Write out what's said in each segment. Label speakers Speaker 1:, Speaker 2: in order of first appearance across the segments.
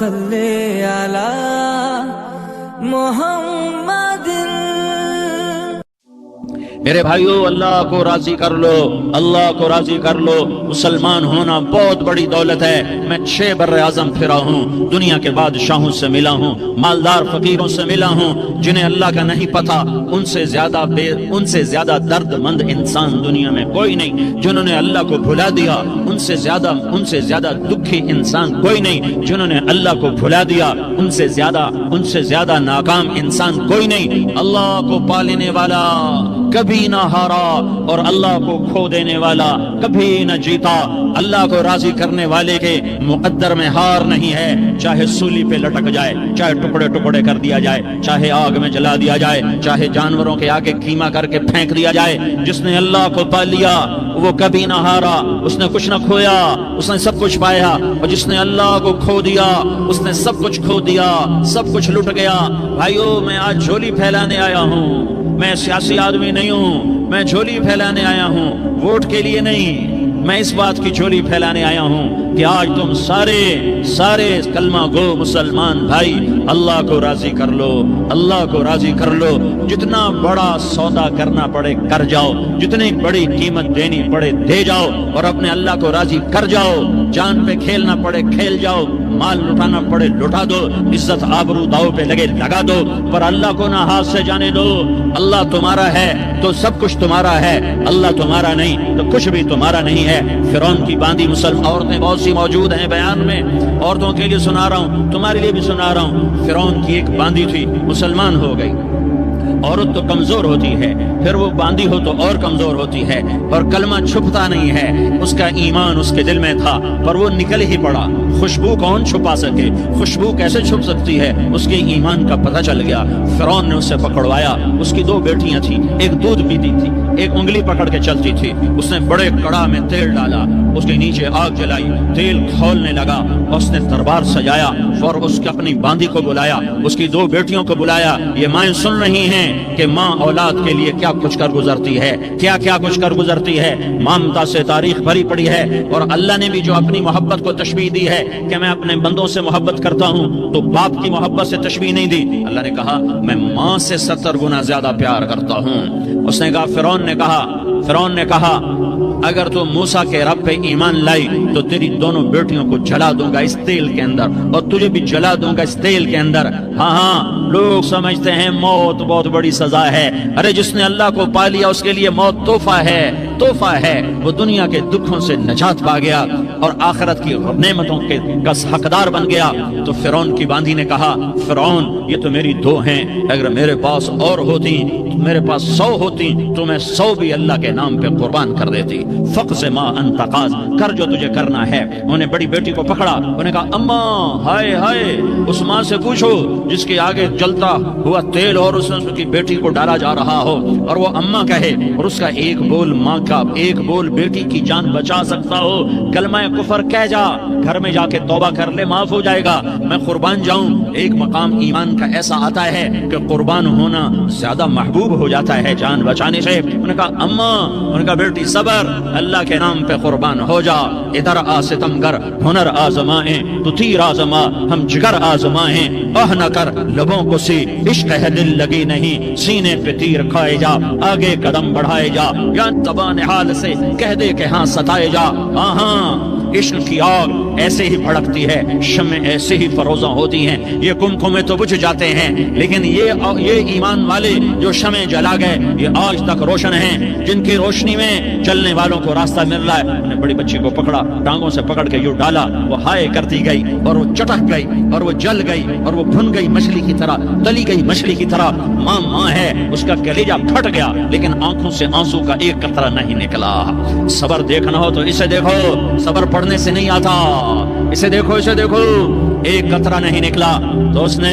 Speaker 1: صلی علی محمد۔
Speaker 2: میرے بھائیو، اللہ کو راضی کر لو، اللہ کو راضی کر لو۔ مسلمان ہونا بہت بڑی دولت ہے۔ میں 6 بر اعظم پھرا ہوں، دنیا کے بادشاہوں سے ملا ہوں، مالدار فقیروں سے ملا ہوں، جنہیں اللہ کا نہیں پتا ان سے زیادہ درد مند انسان دنیا میں کوئی نہیں۔ جنہوں نے اللہ کو بھلا دیا ان سے زیادہ دکھی انسان کوئی نہیں۔ جنہوں نے اللہ کو بھلا دیا ان سے زیادہ ناکام انسان کوئی نہیں۔ اللہ کو پالنے والا کبھی نہ ہارا اور اللہ کو کھو دینے والا کبھی نہ جیتا۔ اللہ کو راضی کرنے والے کے مقدر میں ہار نہیں ہے، چاہے سولی پہ لٹک جائے، چاہے ٹکڑے ٹکڑے کر دیا جائے، چاہے آگ میں جلا دیا جائے، چاہے جانوروں کے آگے قیمہ کر کے پھینک دیا جائے۔ جس نے اللہ کو پا لیا وہ کبھی نہ ہارا، اس نے کچھ نہ کھویا، اس نے سب کچھ پایا۔ اور جس نے اللہ کو کھو دیا اس نے سب کچھ کھو دیا، سب کچھ لٹ گیا۔ بھائیو، میں آج جھولی پھیلانے آیا ہوں، میں سیاسی آدمی نہیں ہوں، میں جھولی پھیلانے آیا ہوں، ووٹ کے لیے نہیں۔ میں اس بات کی جھولی پھیلانے آیا ہوں کہ آج تم سارے کلمہ گو مسلمان بھائی اللہ کو راضی کر لو، اللہ کو راضی کر لو۔ جتنا بڑا سودا کرنا پڑے کر جاؤ، جتنی بڑی قیمت دینی پڑے دے جاؤ، اور اپنے اللہ کو راضی کر جاؤ۔ جان پہ کھیلنا پڑے کھیل جاؤ، مال لٹانا پڑے لٹا دو، عزت آبرو داؤ پہ لگے لگا دو، پر اللہ کو نہ ہاتھ سے جانے دو۔ اللہ تمہارا ہے تو سب کچھ تمہارا ہے، اللہ تمہارا نہیں تو کچھ بھی تمہارا نہیں ہے۔ فرعون کی باندھی مسلم عورتیں بہت سی موجود ہیں بیان میں، عورتوں کے لیے سنا رہا ہوں، تمہارے لیے بھی سنا رہا ہوں۔ فرعون کی ایک باندھی تھی، مسلمان ہو گئی۔ عورت تو کمزور ہوتی ہے، پھر وہ باندھی ہو تو اور کمزور ہوتی ہے، اور کلمہ چھپتا نہیں ہے۔ اس کا ایمان اس کے دل میں تھا پر وہ نکل ہی پڑا۔ خوشبو کون چھپا سکے؟ خوشبو کیسے چھپ سکتی ہے؟ اس کے ایمان کا پتہ چل گیا۔ فرعون نے اسے پکڑوایا۔ اس کی 2 بیٹیاں تھیں، ایک دودھ پیتی تھی، ایک انگلی پکڑ کے چلتی تھی۔ اس نے بڑے کڑا میں تیل ڈالا، اس کے نیچے آگ جلائی، تیل کھولنے لگا، اس نے دربار سجایا اور اس کی اپنی باندھی کو بلایا، اس کی 2 بیٹیوں کو بلایا۔ یہ مائیں سن رہی ہیں کہ ماں اولاد کے لیے کیا کچھ کر گزرتی ہے، کیا کچھ کر گزرتی ہے۔ مامتا سے تاریخ بھری پڑی ہے، اور اللہ نے بھی جو اپنی محبت کو تشبیہ دی ہے کہ میں اپنے بندوں سے محبت کرتا ہوں، تو باپ کی محبت سے تشبیہ نہیں دی۔ اللہ نے کہا میں ماں سے 70 گنا زیادہ پیار کرتا ہوں۔ اس نے کہا، فرعون نے کہا اگر تو موسیٰ کے رب پہ ایمان لائی تو تیری دونوں بیٹیوں کو جلا دوں گا اس تیل کے اندر، اور تجھے بھی جلا دوں گا اس تیل کے اندر۔ ہاں لوگ سمجھتے ہیں موت بہت بڑی سزا ہے۔ ارے جس نے اللہ کو پا لیا اس کے لیے موت تحفہ ہے۔ وہ دنیا کے دکھوں سے نجات پا گیا اور آخرت کی نعمتوں کے حقدار بن گیا۔ تو فرعون کی باندھی نے کہا، فرعون یہ تو میری 2 ہیں، اگر میرے پاس اور ہوتی، میرے پاس 100 ہوتی تو میں 100 بھی اللہ کے نام پہ قربان کر دیتی۔ فقض ما انت قاض، کر جو تجھے کرنا ہے۔ انہوں نے بڑی بیٹی کو پکڑا، انہوں نے کہا اماں ہائے اس ماں سے پوچھو جس کے آگے جلتا ہوا تیل اور اس کی بیٹی کو ڈالا جا رہا ہو، اور وہ اماں کہے، اور اس کا ایک بول ماں کا، ایک بول بیٹی کی جان بچا سکتا ہو۔ کلمہ کفر کہہ جا، گھر میں جا کے توبہ کر لے، معاف ہو جائے گا۔ میں قربان جاؤں۔ ایک مقام ایمان کا ایسا آتا ہے کہ قربان ہونا زیادہ محبوب ہو جاتا ہے جان بچانے سے۔ انہوں نے کہا اماں، انہوں نے کہا بیٹی صبر، اللہ کے نام پہ قربان ہو جا۔ ادھر آ ستمگر، ہنر آزمائیں تو تیر آزما، ہم جگر آزمائیں، نہ کر لبوں کو سی، عشق ہے دل لگی نہیں، سینے پہ تیر کھائے جا، آگے قدم بڑھائے جا، یا زبان حال سے کہہ دے کہ ہاں ستائے جا۔ عشق کی آگ ایسے ہی بھڑکتی ہے، شمع ایسے ہی فروزاں ہوتی ہیں، یہ کمکمے تو بجھ جاتے ہیں، لیکن یہ ایمان والے جو شمع جلا گئے یہ آج تک روشن ہیں، جن کی روشنی میں چلنے والوں کو راستہ مل رہا ہے۔ انہوں نے بڑی بچی کو پکڑا، ٹانگوں سے پکڑ کے یوں ڈالا، وہ ہائے کرتی گئی اور وہ چٹک گئی اور وہ جل گئی اور وہ بھن گئی مچھلی کی طرح، تلی گئی مچھلی کی طرح۔ ماں ہے، اس کا کلیجہ پھٹ گیا لیکن آنکھوں سے آنسو کا ایک قطرہ نہیں نکلا۔ صبر دیکھنا ہو تو اسے دیکھو، صبر پڑھنے سے نہیں آتا، اسے دیکھو، ایک قطرہ نہیں نکلا۔ تو اس نے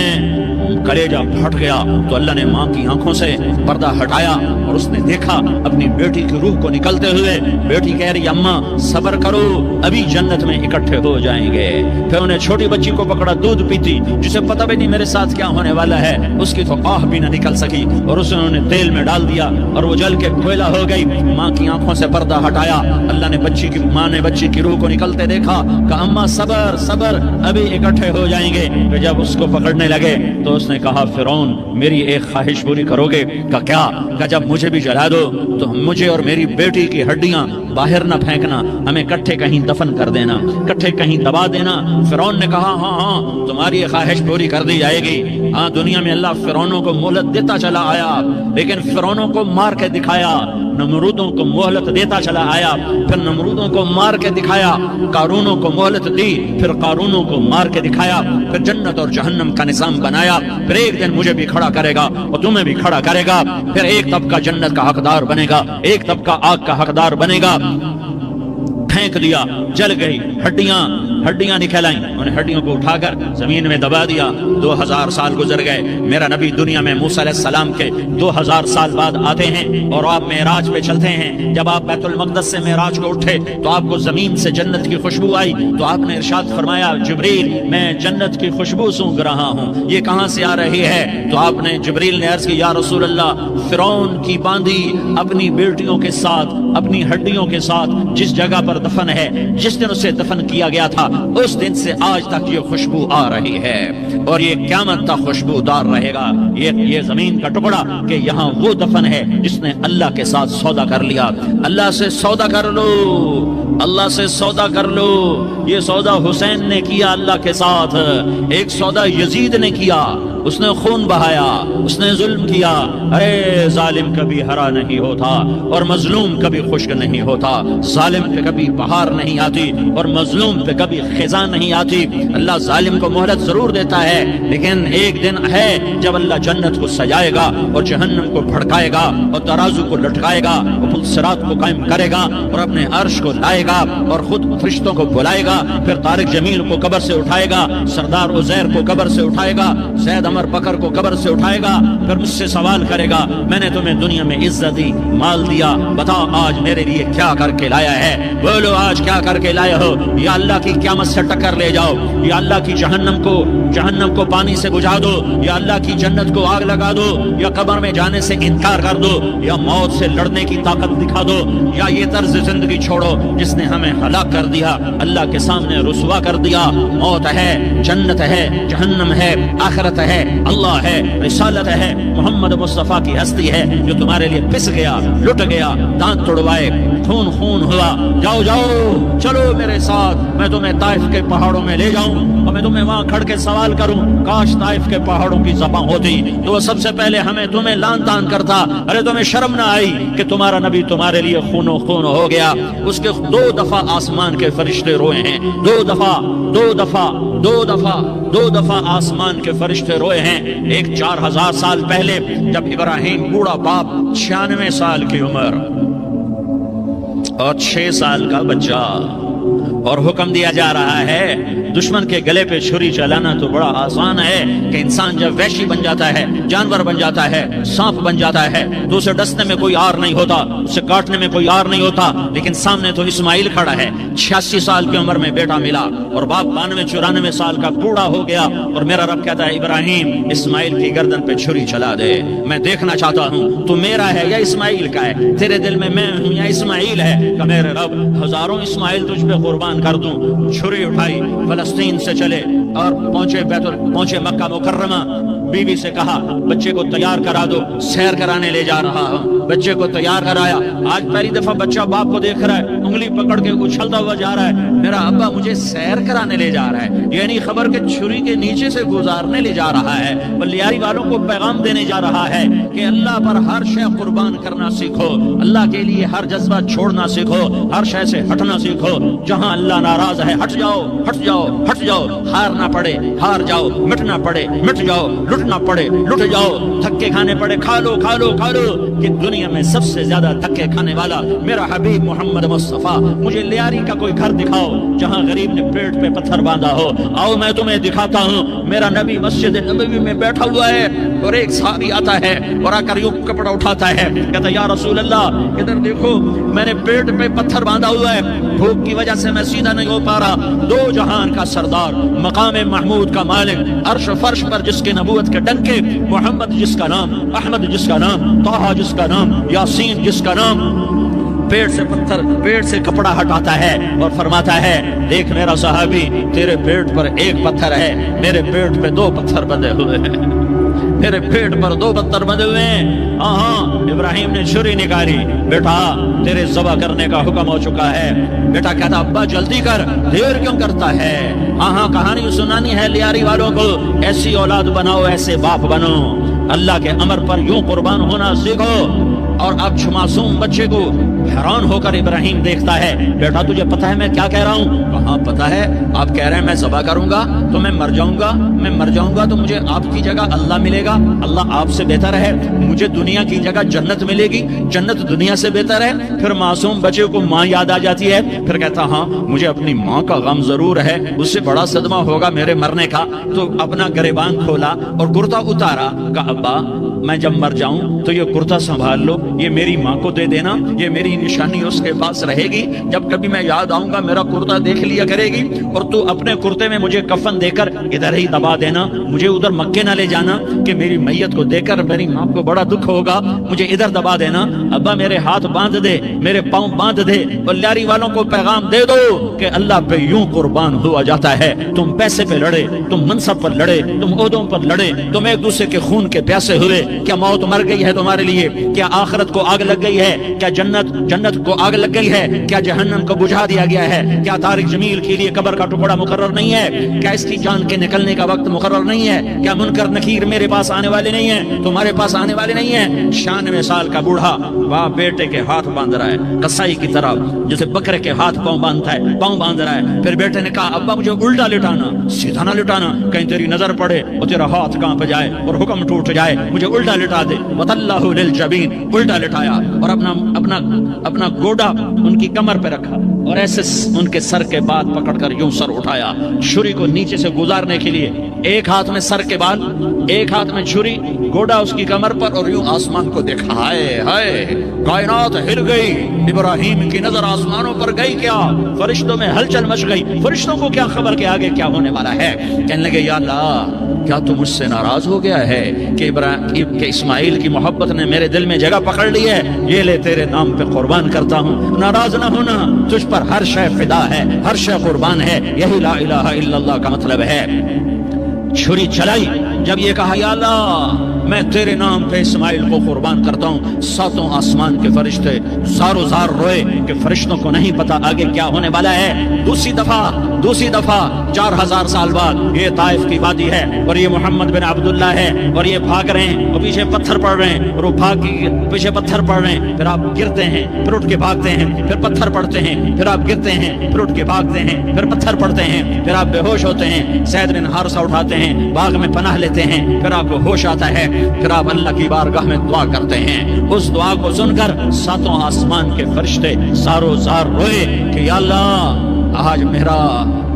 Speaker 2: कलेजा फट गया। तो अल्लाह ने माँ की आंखों से पर्दा हटाया और उसने देखा अपनी बेटी की रूह को निकलते हुए। बेटी कह रही अम्मा सब्र करो, अभी जन्नत में इकट्ठे हो जाएंगे। फिर उन्हें छोटी बच्ची को पकड़ा, दूध पीती, जिसे पता भी नहीं मेरे साथ क्या होने वाला है, उसकी तो आह भी न निकल सकी, और उसे उन्होंने तेल में डाल दिया और वो जल के कोयला हो गई। माँ की आंखों से पर्दा हटाया। अल्लाह ने माँ ने बच्ची की रूह को निकलते देखा, कहा अम्मा सब्र सब्र, अभी इकट्ठे हो जाएंगे। फिर जब उसको पकड़ने लगे तो उसने कहा फिरौन मेरी एक ख्वाहिश पूरी करोगे? का क्या? का जब मुझे भी जला दो तो मुझे और मेरी बेटी की हड्डियां बाहर न फेंकना, हमें इकट्ठे कहीं दफन कर देना, इकट्ठे कहीं दबा देना। फिरौन ने कहा हाँ हाँ तुम्हारी ये ख्वाहिश पूरी कर दी जाएगी। हाँ दुनिया में अल्लाह फिरौनों को मोहलत देता चला आया, लेकिन फिरौनों को मार के दिखाया। नमरूदों को मोहलत देता चला आया, फिर नमरूदों को मार के दिखाया। कारूनों को मोहलत दी, फिर कारूनों को मार के दिखाया। फिर जन्नत और जहन्नम का निजाम बनाया। फिर एक दिन मुझे भी खड़ा करेगा और तुम्हें भी खड़ा करेगा। फिर एक तबका जन्नत का हकदार बनेगा, एक तबका आग का हकदार बनेगा। फेंक दिया, जल गई, हड्डियां निकल आई। उन्हें हड्डियों को उठाकर जमीन में दबा दिया। 2000 साल गुजर गए। मेरा नबी दुनिया में मूसा अलैहिस्सलाम के 2000 साल बाद आते हैं और आप मेराज पे चलते हैं। जब आप बैतुल मक़दस से मेराज को उठे तो आपको जमीन से जन्नत की खुशबू आई। तो आपने इरशाद फरमाया जिब्रील मैं जन्नत की खुशबू सूंघ रहा हूँ, ये कहाँ से आ रही है? तो आपने जिब्रील ने अर्ज की या रसूल अल्लाह, फिरौन की बांदी अपनी बेटियों के साथ, अपनी हड्डियों के साथ जिस जगह पर दफन है, जिस दिन उसे दफन किया गया था, उस दिन से आज तक ये खुशबू आ रही है और ये क़यामत तक खुशबूदार रहेगा। ये जमीन का टुकड़ा कि यहाँ वो दफन है जिसने अल्लाह के साथ सौदा कर लिया। अल्लाह से सौदा कर लो, अल्लाह से सौदा कर लो। ये सौदा हुसैन ने किया अल्लाह के साथ। एक सौदा यजीद ने किया, उसने खून बहाया, उसने जुल्म किया। अरे जालिम कभी हरा नहीं होता और मजलूम कभी खुश्क नहीं होता। जालिम पे कभी बहार नहीं आती और मजलूम पे कभी खिजा नहीं आती। अल्लाह जालिम को मोहलत जरूर देता है, लेकिन एक दिन है जब अल्लाह जन्नत को सजाएगा और जहन्नम को भड़काएगा और तराजू को लटकाएगा और पुल सिरात को कायम करेगा और अपने अर्श को लाएगा और खुद फरिश्तों को बुलाएगा। फिर तारिक जमील को कब्र से उठाएगा, सरदार उजैर को कब्र से उठाएगा, जैद अमर बकर को कब्र से उठाएगा। फिर मुझसे सवाल करेगा मैंने तुम्हें दुनिया में इज्जत दी, माल दिया, बताओ आज मेरे लिए क्या करके लाया है? बोलो आज क्या करके लाए हो? या अल्लाह की क़यामत से टक्कर ले जाओ, या अल्लाह की जहन्नम को पानी से बुझा दो, या अल्लाह की जन्नत को आग लगा दो, या कब्र में जाने से इनकार कर दो, या मौत से लड़ने की ताकत दिखा दो, या ये तर्ज जिंदगी छोड़ो जिसने हमें हलाक कर दिया, अल्लाह के सामने रुसवा कर दिया। मौत है, जन्नत है, जहन्नम है, आखिरत है, अल्लाह है, रिसालत है, मोहम्मद मुस्तफा की हस्ती है जो तुम्हारे लिए पिस गया, लुट गया, दांत तोड़वाए, खून खून हुआ। जाओ जाओ चलो मेरे साथ, मैं तुम्हें ताइफ के पहाड़ों में ले जाऊं और मैं तुम्हें वहां खड़ के सवाल करूं। काश ताइफ के पहाड़ों की ज़बान होती तो सबसे पहले हमें तुम्हें लान तान करता। अरे तुम्हें शर्म ना आई कि तुम्हारा नबी तुम्हारे लिए खूनो खून हो गया? उसके 2 दफा आसमान के फरिश्ते रोए हैं, 2 दफा आसमान के फरिश्ते रोए हैं। एक 4000 साल पहले जब इब्राहिम बूढ़ा बाप, 96 साल की उम्र और 6 साल का बच्चा, और हुक्म दिया जा रहा है दुश्मन के गले पे छुरी चलाना तो बड़ा आसान है कि इंसान जब वैशी बन जाता है, जानवर बन जाता है, सांप बन जाता है तो उसे डसने में कोई आर नहीं होता, उसे काटने में कोई आर नहीं होता। लेकिन सामने तो इस्माइल खड़ा है, 86 साल की उम्र में बेटा मिला और बाप 92-94 साल का बूढ़ा हो गया और मेरा रब कहता है इब्राहिम इस्माइल की गर्दन पे छुरी चला दे, मैं देखना चाहता हूँ तू मेरा है या इस्माइल का है, तेरे दिल में मैं हूँ या इस्माइल है। कि मेरे रब हजारों इस्माइल तुझ पे कुर्बान कर दूं। छुरी उठाई, फलस्तीन से चले और पहुंचे मक्का मुकर्रमा। बीवी से कहा बच्चे को तैयार करा दो, सैर कराने ले जा रहा हूँ। बच्चे को तैयार कराया। आज पहली दफा बच्चा बाप को देख रहा है, उंगली पकड़ के उछलता हुआ जा रहा है, मेरा अब्बा मुझे सैर कराने ले जा रहा है। ये नहीं खबर के छुरी के नीचे से गुजारने ले जा रहा है। बलियारी वालों को पैगाम देने जा रहा है कि अल्लाह पर हर शय कुर्बान करना सीखो, अल्लाह के लिए हर जज्बा छोड़ना सीखो, हर शय से हटना सीखो। जहाँ अल्लाह नाराज है हट जाओ, हट जाओ, हट जाओ, हार ना हारना पड़े हार जाओ, मिटना पड़े मिट जाओ, लुटना पड़े लुट जाओ, धक्के खाने पड़े खा लो खा लो खा लो, कि दुनिया में सबसे ज्यादा धक्के खाने वाला मेरा हबीब मोहम्मद मुस्तफा। मुझे लियारी का कोई घर दिखाओ जहां गरीब ने पेट पे पत्थर बांधा हो, आओ मैं तुम्हें दिखाता हूँ। मेरा नबी मस्जिद नबवी में बैठा हुआ है और एक सहाबी आता है और आकर यूं कपड़ा उठाता है, कहता या रसूल अल्लाह इधर देखो मैंने पेट पे पत्थर बांधा हुआ है, भूख की वजह से मैं सीधा नहीं हो पा रहा। दो जहान का सरदार, मकाम महमूद का मालिक, अर्श फर्श पर जिसके नबूवत के डंके, मोहम्मद जिसका नाम, अहमद जिसका नाम, ताहा जिसका नाम, यासीन जिसका नाम, पेट से पत्थर, पेट से कपड़ा हटाता है और फरमाता है देख मेरा सहाबी तेरे पेट पर एक पत्थर है, मेरे पेट पे दो पत्थर बंधे हुए हैं, मेरे पेट पर दो पत्थर बंधे हुए हैं। हाँ इब्राहिम ने छुरी निकाली, बेटा तेरे ज़बह करने का हुक्म हो चुका है। बेटा कहता अब्बा जल्दी कर, देर क्यों करता है। हाँ कहानी सुनानी है लियारी वालों को, ऐसी औलाद बनाओ ऐसे बाप बनो, अल्लाह के अमर पर यूं कुर्बान होना सीखो। और अब मासूम बच्चे को हैरान होकर इब्राहिम देखता है, बेटा तुझे पता है मैं क्या कह रहा हूँ। कहाँ पता है, आप कह रहे हैं मैं ज़बह करूंगा तो मैं मर जाऊंगा, मैं मर जाऊंगा तो मुझे आपकी जगह अल्लाह मिलेगा, अल्लाह आपसे बेहतर है, मुझे दुनिया की जगह जन्नत मिलेगी, जन्नत दुनिया से बेहतर है। फिर मासूम बच्चे को माँ याद आ जाती है, फिर कहता हाँ मुझे अपनी माँ का गम जरूर है, उससे बड़ा सदमा होगा मेरे मरने का। तो अपना गिरेबान खोला और कुर्ता उतारा, कहा अब्बा मैं जब मर जाऊं तो ये कुर्ता संभाल लो, ये मेरी माँ को दे देना, ये मेरी निशानी उसके पास रहेगी, जब कभी मैं याद आऊंगा मेरा कुर्ता देख लिया करेगी। और तू अपने कुर्ते में मुझे कफन देकर इधर ही दबा देना, मुझे उधर मक्के ना ले जाना कि मेरी मैयत को देकर मेरी माँ को बड़ा दुख होगा, मुझे इधर दबा देना। अब्बा मेरे हाथ बांध दे, मेरे पाँव बांध दे, और लियारी वालों को पैगाम दे दो कि अल्लाह पे यूं कुर्बान हुआ जाता है। तुम पैसे पे लड़े, तुम मनसब पर लड़े, तुम ओहदों पर लड़े, तुम एक दूसरे के खून के प्यासे हुए, क्या मौत मर गई है तुम्हारे लिए, क्या आखिरत को आग लग गई है, क्या जन्नत को आग लग गई है, क्या जहन्नम को बुझा दिया गया है, क्या तारिक जमील के लिए कब्र का टुकड़ा मुकर्रर नहीं है, क्या इसकी जान के निकलने का वक्त मुकर्रर नहीं है, क्या मुनकर नकीर मेरे पास आने वाले नहीं है, तुम्हारे पास आने वाले नहीं है। 96 साल का बूढ़ा बाप बेटे के हाथ बांध रहा है कसाई की तरह, जैसे बकरे के हाथ पाँव बांधता है, पाँव बांध रहा है। फिर बेटे ने कहा अब्बा मुझे उल्टा लिटाना, सीधा ना लिटाना, कहीं तेरी नजर पड़े और तेरा हाथ कांप जाए और हुक्म टूट जाए, मुझे उल्टा लिटा दे। वतल्लाहु लिल जबीन, उल्टा लिटाया और अपना गोडा उनकी कमर पे रखा और ऐसे उनके सर के बाल पकड़कर यूं सर उठाया, छुरी को नीचे से गुजारने के लिए, एक हाथ में सर के बाल, एक हाथ में छुरी, गोडा उसकी कमर पर, और यूं आसमान को देखा। हाय हाय कायनात हिल गई, इब्राहिम की नजर आसमानों पर गई, क्या फरिश्तों में हलचल मच गई। फरिश्तों को क्या खबर के आगे क्या होने वाला है। कहने लगे या अल्लाह क्या तू मुझसे नाराज हो गया है कि इब्राहिम के इस्माइल की मोहब्बत ने मेरे दिल में जगह पकड़ ली है, ये ले तेरे नाम पे कुर्बान करता हूँ। नाराज ना होना, तुझ पर हर शय फिदा है, हर शय कुर्बान है, यही ला इलाहा इल्लल्लाह का मतलब है। छुरी चलाई, जब ये कहा या अल्लाह मैं तेरे नाम पे इस्माइल को कुर्बान करता हूँ, सातों आसमान के फरिश्ते ज़ारो ज़ार रोए कि फरिश्तों को नहीं पता आगे क्या होने वाला है। दूसरी दफा 4000 साल बाद ये ताइफ की वादी है और ये मोहम्मद बिन अब्दुल्ला है और ये भाग रहे हैं और पीछे पत्थर पड़ रहे हैं और वो भाग पीछे पत्थर पड़ रहे हैं, फिर आप गिरते हैं, फिर उठ के भागते हैं, फिर पत्थर पड़ते हैं, फिर आप गिरते हैं, फिर उठ के भागते हैं, फिर पत्थर पड़ते हैं, फिर आप बेहोश होते हैं, सैद बिन हारिसा उठाते हैं, बाग में पनाह लेते हैं, फिर आपको होश आता है, फिर आप अल्लाह की बारगाह में दुआ करते हैं। उस दुआ को सुनकर सातों आसमान के फरिश्ते ज़ारो ज़ार रोए कि या अल्लाह आज मेरा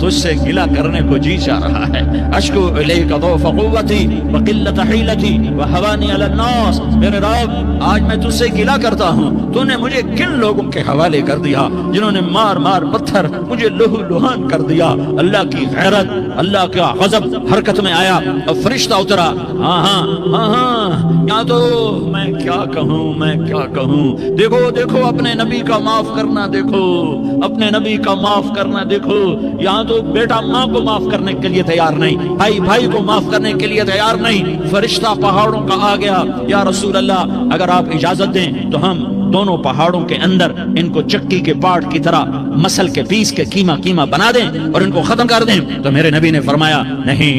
Speaker 2: तुझसे गिला करने को जी जा रहा है। अश्कु इलैका ज़ौफ़ क़ुव्वती व क़िल्लत हीलती व हवानी अला अन्नास, मेरे रब आज मैं तुझसे गिला करता हूँ, तूने मुझे किन लोगों के हवाले कर दिया जिन्होंने मार मार पत्थर मुझे लहू लुहान कर दिया। अल्लाह की गैरत, अल्लाह का गज़ब हरकत में आया और फरिश्ता उतरा। हाँ यहाँ तो मैं क्या कहूँ। देखो अपने नबी का माफ करना, देखो अपने नबी का माफ करना, देखो यहाँ तो बेटा माँ को माफ करने के लिए तैयार नहीं, भाई को माफ करने के लिए तैयार नहीं। फरिश्ता पहाड़ों का आ गया, या रसूल अल्लाह अगर आप इजाजत दें तो हम दोनों पहाड़ों के अंदर इनको चक्की के पार्ट की तरह मसल के पीस के कीमा बना दें और इनको खत्म कर दें। तो मेरे नबी ने फरमाया नहीं,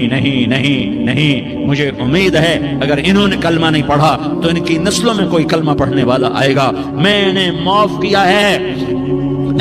Speaker 2: मुझे उम्मीद है अगर इन्होंने कलमा नहीं पढ़ा तो इनकी नस्लों में कोई कलमा पढ़ने वाला आएगा। मैंने माफ किया है,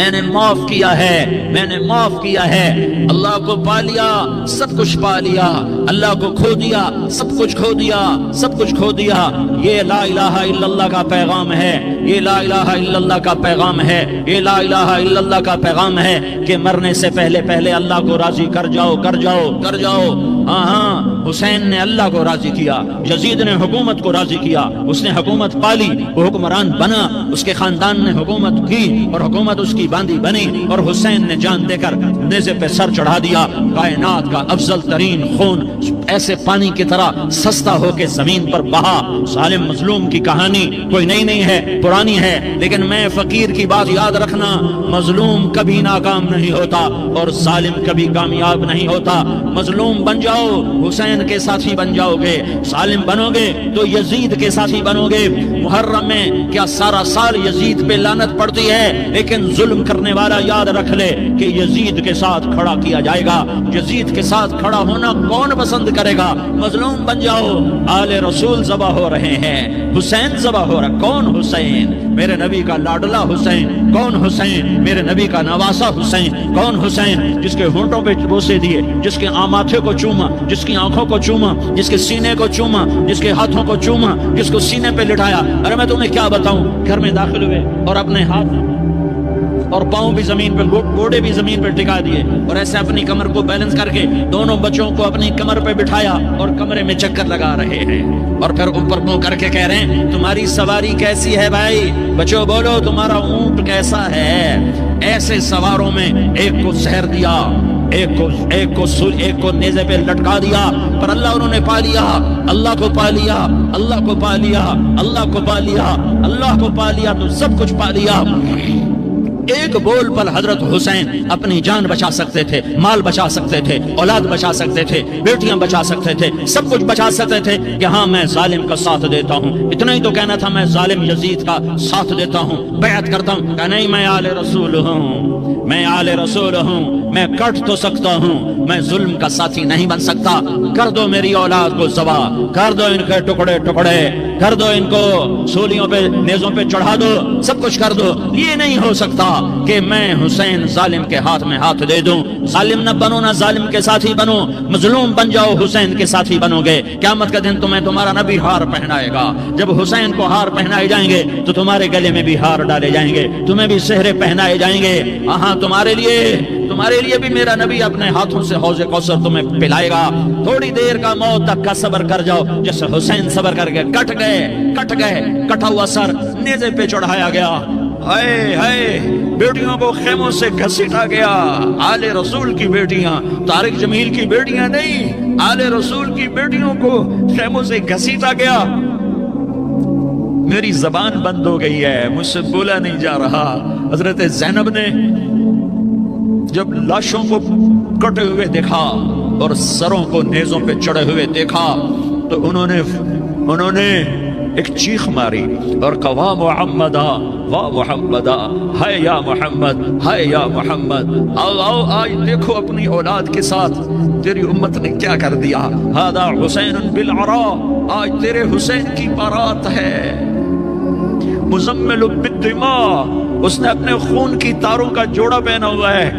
Speaker 2: میں نے معاف کیا ہے، میں نے معاف کیا ہے۔ اللہ کو پا لیا، سب کچھ پا لیا، اللہ کو کھو دیا، سب کچھ کھو دیا، سب کچھ کھو دیا۔ یہ لا الہ الا اللہ کا پیغام ہے، یہ لا الہ الا اللہ کا پیغام ہے، یہ لا الہ الا اللہ کا پیغام ہے کہ مرنے سے پہلے پہلے اللہ کو راضی کر جاؤ، کر جاؤ، کر جاؤ۔ ہاں حسین نے اللہ کو راضی کیا، یزید نے حکومت کو راضی کیا، اس نے حکومت پالی، وہ حکمران بنا، اس کے خاندان نے حکومت کی اور حکومت اس کی باندھی بنی، اور حسین نے جان دے کر نیزے پہ سر چڑھا دیا۔ کائنات کا افضل ترین خون ایسے پانی کی طرح سستا ہو کے زمین پر بہا۔ ظالم مظلوم کی کہانی کوئی نئی نہیں ہے، پرانی ہے، لیکن میں فقیر کی بات یاد رکھنا، مظلوم کبھی ناکام نہیں ہوتا اور ظالم کبھی کامیاب نہیں ہوتا۔ مظلوم بن جاؤ، حسین کے ساتھی بن جاؤ گے، ظالم بنو گے تو یزید کے ساتھی بنو گے۔ محرم میں کیا سارا سال یزید پہ لعنت پڑتی ہے، لیکن ظلم کرنے والا یاد رکھ لے کہ یزید کے ساتھ کھڑا کیا جائے گا۔ یزید کے ساتھ کھڑا ہونا کون پسند کرے گا؟ مظلوم بن جاؤ۔ آل رسول ذبح ہو رہے ہیں، حسین ذبح ہو رہا۔ کون حسین؟ میرے نبی کا لاڈلا حسین۔ کون حسین؟ میرے نبی کا نواسا حسین۔ کون حسین؟ جس کے ہونٹوں پہ بوسے دیے، جس کے ماتھے کو چوما، جس کی آنکھوں کو چوما، جس کے سینے کو چوما، جس کے ہاتھوں کو چوما، جس کو سینے پہ لٹایا۔ ارے میں تمہیں کیا بتاؤں، گھر میں داخل ہوئے اور اپنے ہاتھ اور پاؤں بھی زمین پہ، گوڑے بھی زمین پہ ٹکا دیے، اور ایسے اپنی کمر کو بیلنس کر کے دونوں بچوں کو اپنی کمر پہ بٹھایا اور کمرے میں چکر لگا رہے ہیں، اور پھر اوپر منہ کر کے کہہ رہے ہیں تمہاری سواری کیسی ہے بھائی؟ بچوں بولو تمہارا اونٹ کیسا ہے؟ ایسے سواروں میں ایک کو زہر دیا، ایک کو نیزے پہ لٹکا دیا، پر اللہ انہوں نے پا لیا، اللہ کو پا لیا، اللہ کو پا لیا، اللہ کو پا لیا، اللہ کو پا لیا تو سب کچھ پا لیا۔ ایک بول پر حضرت حسین اپنی جان بچا سکتے تھے، مال بچا سکتے تھے، اولاد بچا سکتے تھے، بیٹیاں بچا سکتے تھے، سب کچھ بچا سکتے تھے کہ ہاں میں ظالم کا ساتھ دیتا ہوں۔ اتنا ہی تو کہنا تھا، میں ظالم یزید کا ساتھ دیتا ہوں، بیعت کرتا ہوں، کہ نہیں میں آل رسول ہوں، میں آل رسول ہوں، میں کٹ تو سکتا ہوں، میں ظلم کا ساتھی نہیں بن سکتا۔ کر دو میری اولاد کو ذبح، کر دو ان کے ٹکڑے ٹکڑے، کر دو ان کو سولیوں پہ، نیزوں پہ چڑھا دو، سب کچھ کر دو۔ یہ نہیں ہو سکتا کہ میں حسین ظالم کے ہاتھ میں ہاتھ دے دوں۔ ظالم نہ بنو، نہ ظالم کے ساتھی بنو، مظلوم بن جاؤ، حسین کے ساتھی بنو گے۔ قیامت کا دن تمہیں تمہارا نبی ہار پہنائے گا۔ جب حسین کو ہار پہنائے جائیں گے تو تمہارے گلے میں بھی ہار ڈالے جائیں گے، تمہیں بھی سہرے پہنائے جائیں گے۔ ہاں تمہارے لیے بھی میرا نبی اپنے ہاتھوں سے حوض کوثر تمہیں پلائے گا۔ تھوڑی دیر کا موت تک کا صبر کر جاؤ، جیسے حسین صبر کر کے کٹ گئے، کٹا ہوا سر نیزے پہ چڑھایا گیا۔ ہائے ہائے، بیٹیوں کو خیموں سے گھسیٹا گیا۔ آل رسول کی بیٹیاں، طارق جمیل کی بیٹیاں نہیں، آل رسول کی بیٹیوں کو خیموں سے گھسیٹا گیا۔ میری زبان بند ہو گئی ہے، مجھ سے بولا نہیں جا رہا۔ حضرت زینب نے جب لاشوں کو کٹے ہوئے دیکھا اور سروں کو نیزوں پہ چڑھے ہوئے دیکھا تو انہوں نے ایک چیخ ماری اور کہا واہ محمدا، واہ محمدا، ہائے یا محمد، ہائے یا محمد۔ آؤ آج دیکھو اپنی اولاد کے ساتھ تیری امت نے کیا کر دیا۔ ہذا حسین بالعراء، آج تیرے حسین کی بارات ہے۔ مزمل بالدماء، اس نے اپنے خون کی تاروں کا جوڑا پہنا ہوا ہے۔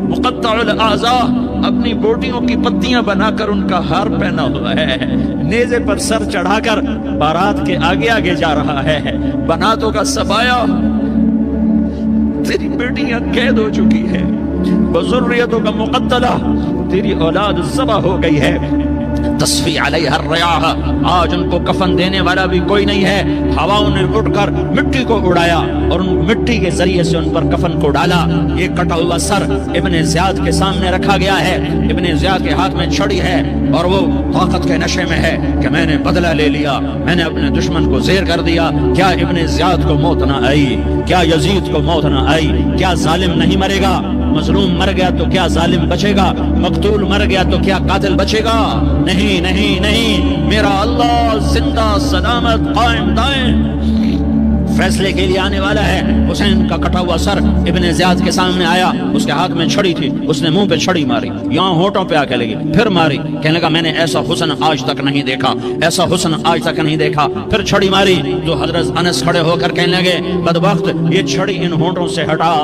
Speaker 2: مقطع الاعضاء، اپنی بوٹیوں کی پتیاں بنا کر ان کا ہار پہنا ہوا ہے۔ نیزے پر سر چڑھا کر بارات کے آگے آگے جا رہا ہے۔ بناتوں کا سبایا، تیری بیٹیاں قید ہو چکی ہے، بذریتوں کا مقتلہ، تیری اولاد ذبح ہو گئی ہے۔ تصفی علیہ الریاح، آج ان کو کفن دینے والا بھی کوئی نہیں ہے۔ ہواؤں نے اٹھ کر مٹی کو اڑایا اور ان مٹی کے ذریعے سے ان پر کفن کو ڈالا۔ یہ کٹا ہوا سر ابن زیاد کے سامنے رکھا گیا ہے۔ ابن زیاد کے ہاتھ میں چھڑی ہے اور وہ طاقت کے نشے میں ہے کہ میں نے بدلہ لے لیا، میں نے اپنے دشمن کو زیر کر دیا۔ کیا ابن زیاد کو موت نہ آئی؟ کیا یزید کو موت نہ آئی؟ کیا ظالم نہیں مرے گا؟ مظلوم مر گیا تو کیا ظالم بچے گا؟ مقتول مر گیا تو کیا قاتل بچے گا؟ نہیں نہیں نہیں، میرا اللہ زندہ سلامت قائم دائم फैसले के लिए आने वाला है। हुसैन का कटा हुआ सर इब्ने ज़ियाद के सामने आया, उसके हाथ में छड़ी थी, उसने मुंह पे छड़ी मारी, यहाँ होठों पे आके लगी, फिर मारी, कहने लगा मैंने ऐसा हुस्न आज तक नहीं देखा, ऐसा हुस्न आज तक नहीं देखा, फिर छड़ी मारी। तो हजरत अनस खड़े होकर कहने लगे बदबख्त, ये छड़ी इन होठों से हटा,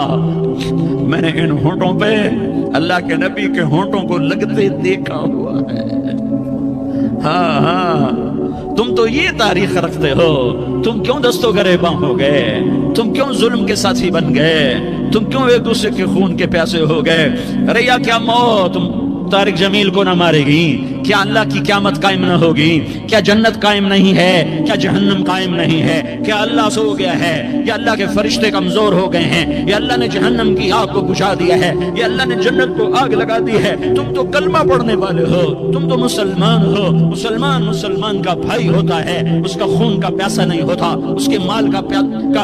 Speaker 2: मैंने इन होठों पे अल्लाह के नबी के होठों को लगते देखा हुआ है। हाँ हाँ, तुम तो ये तारीख रखते हो, तुम क्यों दस्तो गरेबां हो गए, तुम क्यों जुल्म के साथी बन गए, तुम क्यों एक दूसरे के खून के प्यासे हो गए। अरे या क्या मौत तारिक जमील को ना मारेगी, क्या अल्लाह की क़यामत कायम न होगी, क्या जन्नत कायम नहीं है, क्या जहन्नम कायम नहीं है, क्या अल्लाह सो गया है, या अल्लाह के फरिश्ते कमजोर हो गए हैं, या अल्लाह ने जहन्नम की आग को बुझा दिया है, या अल्लाह ने जन्नत को आग लगा दी है। तुम तो कलमा पढ़ने वाले हो, तुम तो मुसलमान हो। मुसलमान मुसलमान का भाई होता है, उसका खून का प्यासा नहीं होता, उसके माल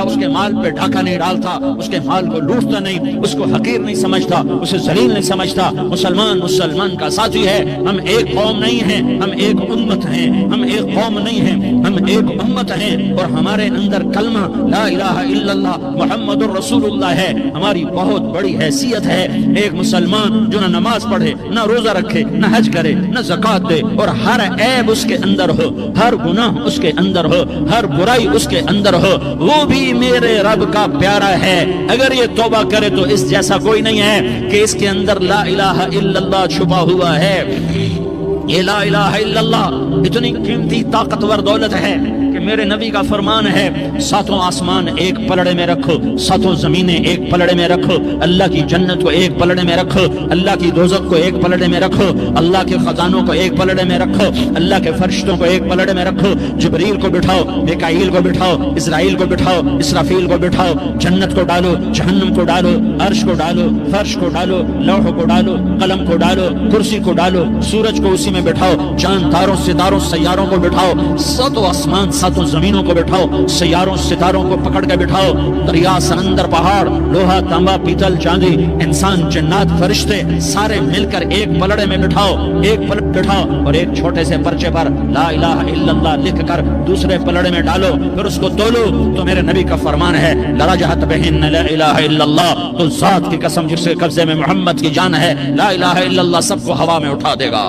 Speaker 2: उसके माल पे ढाका नहीं डालता, उसके माल को लूटता नहीं, उसको हकीर नहीं समझता, उसे जलील नहीं समझता। मुसलमान मुसलमान का साथी है। हम एक कौम नहीं है, हम एक उम्मत हैं, हम एक कौम नहीं है, हम एक उम्मत हैं। और हमारे अंदर कलमा ला इलाहा इल्लल्लाह मुहम्मदुर रसूलुल्लाह है, हमारी बहुत बड़ी हैसियत है। एक मुसलमान जो न नमाज पढ़े, न रोजा रखे, न हज करे, न ज़कात दे, और हर ऐब उसके अंदर हो, हर गुनाह उसके अंदर हो, हर बुराई उसके अंदर हो, वो भी मेरे रब का प्यारा है। अगर ये तौबा करे तो इस जैसा कोई नहीं है कि इसके अंदर ला इलाहा इल्लल्लाह छुपा हुआ है। ये ला इलाहा इल्लल्लाह इतनी कीमती ताकतवर दौलत है कि मेरे नबी का फरमान है, सातों आसमान एक पलड़े में रखो, सातों जमीनें एक पलड़े में रखो, अल्लाह की जन्नत को एक पलड़े में रखो, अल्लाह की दोज़ख को एक पलड़े में रखो, अल्लाह के खजानों को एक पलड़े में रखो, अल्लाह के फरिश्तों को एक पलड़े में रखो। जिब्रील को बिठाओ, मिकाईल को बिठाओ, इस्राईल को बिठाओ, इसराफील को बिठाओ, जन्नत को डालो, जहन्नम को डालो, अर्श को डालो, फर्श को डालो, लौह को डालो, कलम को डालो, कुर्सी को डालो, सूरज को उसी में बिठाओ, चांद तारों सितारों सैयारों को बिठाओ, सातों आसमान सातों जमीनों को बिठाओ, सैयारों सितारों को पकड़ के बिठाओ, दरिया समंदर पहाड़ लोहा तांबा पीतल चांदी इंसान जन्नात फरिश्ते सारे मिलकर एक पलड़े में बिठाओ, एक पलड़े बिठाओ, और एक छोटे से पर्चे पर ला इलाहा इल्लल्लाह लिख कर दूसरे पलड़े में डालो, फिर उसको तोलो। तो मेरे नबी का फरमान है, लरजहत बिहिन ला इलाहा इल्लल्लाह, तो जात की कसम जिसके कब्जे में मोहम्मद की जान है, ला इलाहा इल्लल्लाह सबको हवा में उठा देगा।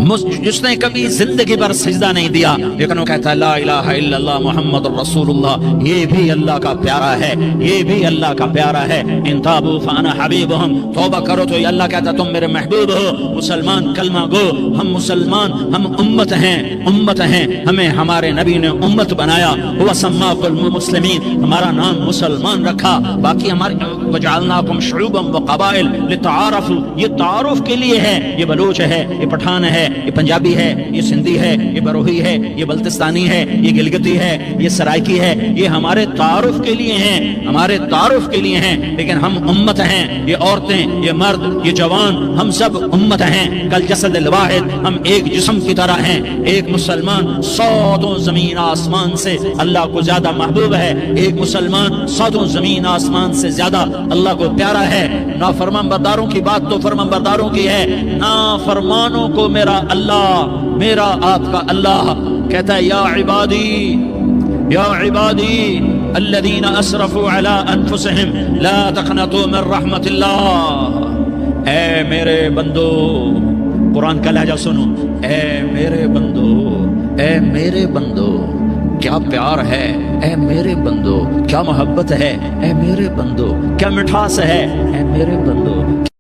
Speaker 2: जिसने कभी जिंदगी भर सजदा नहीं दिया लेकिन वो कहता है ला इलाहा इल्लल्लाह मुहम्मद रसूलुल्लाह, ये भी अल्लाह का प्यारा है, ये भी अल्लाह का प्यारा है। इन ताबू फाना हबीबुहुम, तौबा करो तो ये अल्लाह कहता तुम मेरे महबूब हो। मुसलमान कलमा गो, हम मुसलमान, हम उम्मत हैं, उम्मत हैं, हमें हमारे नबी ने उम्मत बनाया। हुवा सम्माकुल मुस्लिमीन, हमारा नाम मुसलमान रखा। बाकी हमारे वजअलनाकुम शुऊबन व क़बाइल लितआरफू, ये तारुफ के लिए है। ये बलूच है, ये पठान है, ये पंजाबी है, ये सिंधी है, ये बरोही है, ये बल्तिस्तानी है, ये गिलगिती है, ये सराइकी है, ये हमारे तारुफ के लिए हैं, हमारे तारुफ के लिए हैं। लेकिन हम उम्मत हैं, ये औरतें, ये मर्द, ये जवान, हम सब उम्मत हैं। कल जसदिल वाहिद, हम एक जिस्म की तरह हैं। एक मुसलमान सौदों जमीन आसमान से अल्लाह को ज्यादा महबूब है। एक मुसलमान सौदों जमीन आसमान से ज्यादा अल्लाह को प्यारा है। नाफरमान बरदारों की बात तो फरमान बरदारों की है, नाफरमानों को मेरा अल्लाह, मेरा आपका अल्लाह कहता है, या इबादी अल्लज़ीना असरफू अला अनफुसिहिम ला तक़नतू मिन रहमतिल्लाह। ऐ मेरे बंदो, कुरान का लहजा सुनो, ऐ मेरे बंदो, ऐ मेरे बंदो, क्या प्यार है, ऐ मेरे बंदो, क्या मोहब्बत है, ऐ मेरे बंदो, क्या मिठास है, ऐ मेरे बंदो,